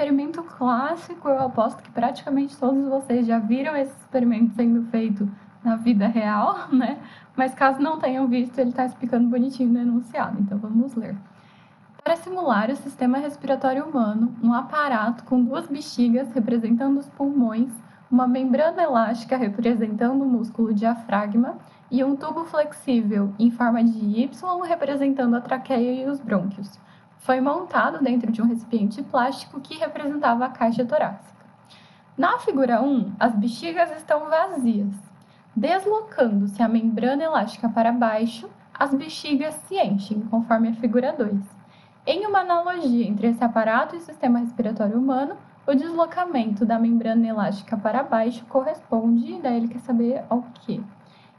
experimento clássico, eu aposto que praticamente todos vocês já viram esse experimento sendo feito na vida real, né? Mas caso não tenham visto, ele está explicando bonitinho no enunciado, então vamos ler. Para simular o sistema respiratório humano, um aparato com 2 bexigas representando os pulmões, uma membrana elástica representando o músculo diafragma e um tubo flexível em forma de Y representando a traqueia e os brônquios. Foi montado dentro de um recipiente plástico que representava a caixa torácica. Na figura 1, as bexigas estão vazias. Deslocando-se a membrana elástica para baixo, as bexigas se enchem, conforme a figura 2. Em uma analogia entre esse aparato e o sistema respiratório humano, o deslocamento da membrana elástica para baixo corresponde, daí ele quer saber ao quê?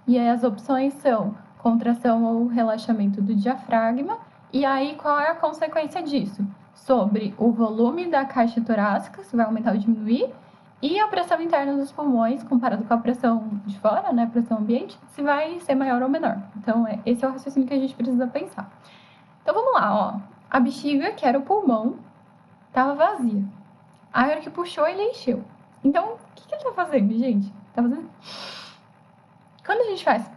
E aí as opções são contração ou relaxamento do diafragma, e aí qual é a consequência disso? Sobre o volume da caixa torácica, se vai aumentar ou diminuir, e a pressão interna dos pulmões, comparado com a pressão de fora, né, a pressão ambiente, se vai ser maior ou menor. Então, esse é o raciocínio que a gente precisa pensar. Então, vamos lá, ó. A bexiga, que era o pulmão, estava vazia. A hora que puxou, ele encheu. Então, o que ele tá fazendo, gente? Tá fazendo... Quando a gente faz...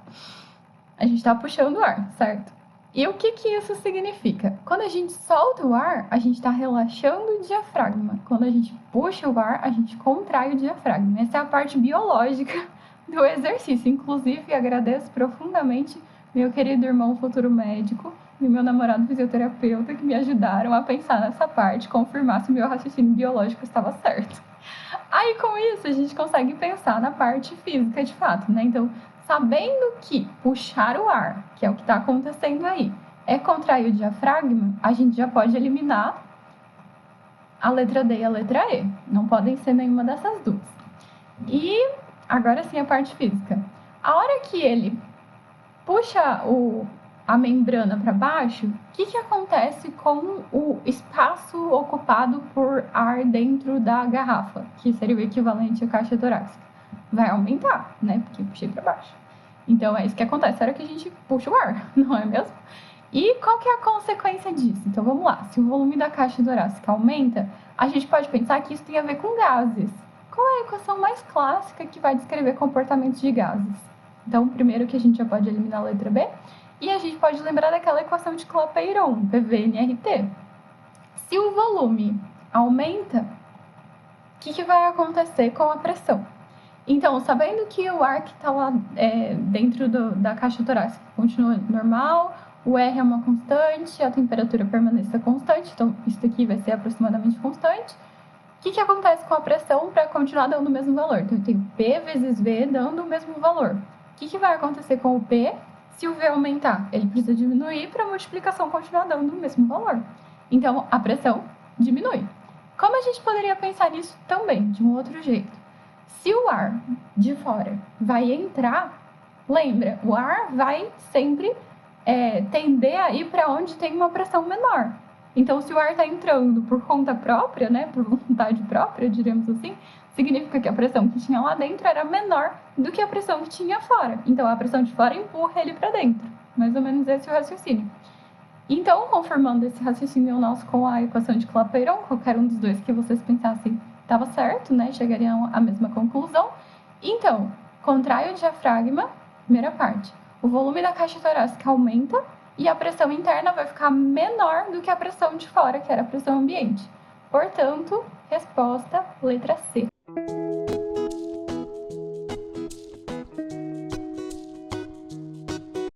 A gente tá puxando o ar, certo? E o que isso significa? Quando a gente solta o ar, a gente tá relaxando o diafragma. Quando a gente puxa o ar, a gente contrai o diafragma. Essa é a parte biológica do exercício. Inclusive, agradeço profundamente meu querido irmão futuro médico e meu namorado fisioterapeuta que me ajudaram a pensar nessa parte, confirmar se o meu raciocínio biológico estava certo. Aí, com isso, a gente consegue pensar na parte física de fato, né? Então, sabendo que puxar o ar, que é o que está acontecendo aí, é contrair o diafragma, a gente já pode eliminar a letra D e a letra E. Não podem ser nenhuma dessas duas. E agora sim a parte física. A hora que ele puxa a membrana para baixo, o que acontece com o espaço ocupado por ar dentro da garrafa, que seria o equivalente à caixa torácica? Vai aumentar, né? Porque eu puxei para baixo. Então, é isso que acontece na hora que a gente puxa o ar, não é mesmo? E qual que é a consequência disso? Então, vamos lá. Se o volume da caixa torácica aumenta, a gente pode pensar que isso tem a ver com gases. Qual é a equação mais clássica que vai descrever comportamentos de gases? Então, primeiro que a gente já pode eliminar a letra B, e a gente pode lembrar daquela equação de Clapeyron, PV/nRT. Se o volume aumenta, o que vai acontecer com a pressão? Então, sabendo que o ar que está lá dentro da caixa torácica continua normal, o R é uma constante, a temperatura permanece constante, então isso aqui vai ser aproximadamente constante. O que acontece com a pressão para continuar dando o mesmo valor? Então, eu tenho P vezes V dando o mesmo valor. O que vai acontecer com o P se o V aumentar? Ele precisa diminuir para a multiplicação continuar dando o mesmo valor. Então, a pressão diminui. Como a gente poderia pensar nisso também, de um outro jeito? Se o ar de fora vai entrar, lembra, o ar vai sempre tender a ir para onde tem uma pressão menor. Então, se o ar está entrando por conta própria, né, por vontade própria, diríamos assim, significa que a pressão que tinha lá dentro era menor do que a pressão que tinha fora. Então, a pressão de fora empurra ele para dentro. Mais ou menos esse é o raciocínio. Então, confirmando esse raciocínio nosso com a equação de Clapeyron, qualquer um dos dois que vocês pensassem estava certo, né? Chegariam à mesma conclusão. Então, contrai o diafragma, primeira parte. O volume da caixa torácica aumenta e a pressão interna vai ficar menor do que a pressão de fora, que era a pressão ambiente. Portanto, resposta letra C.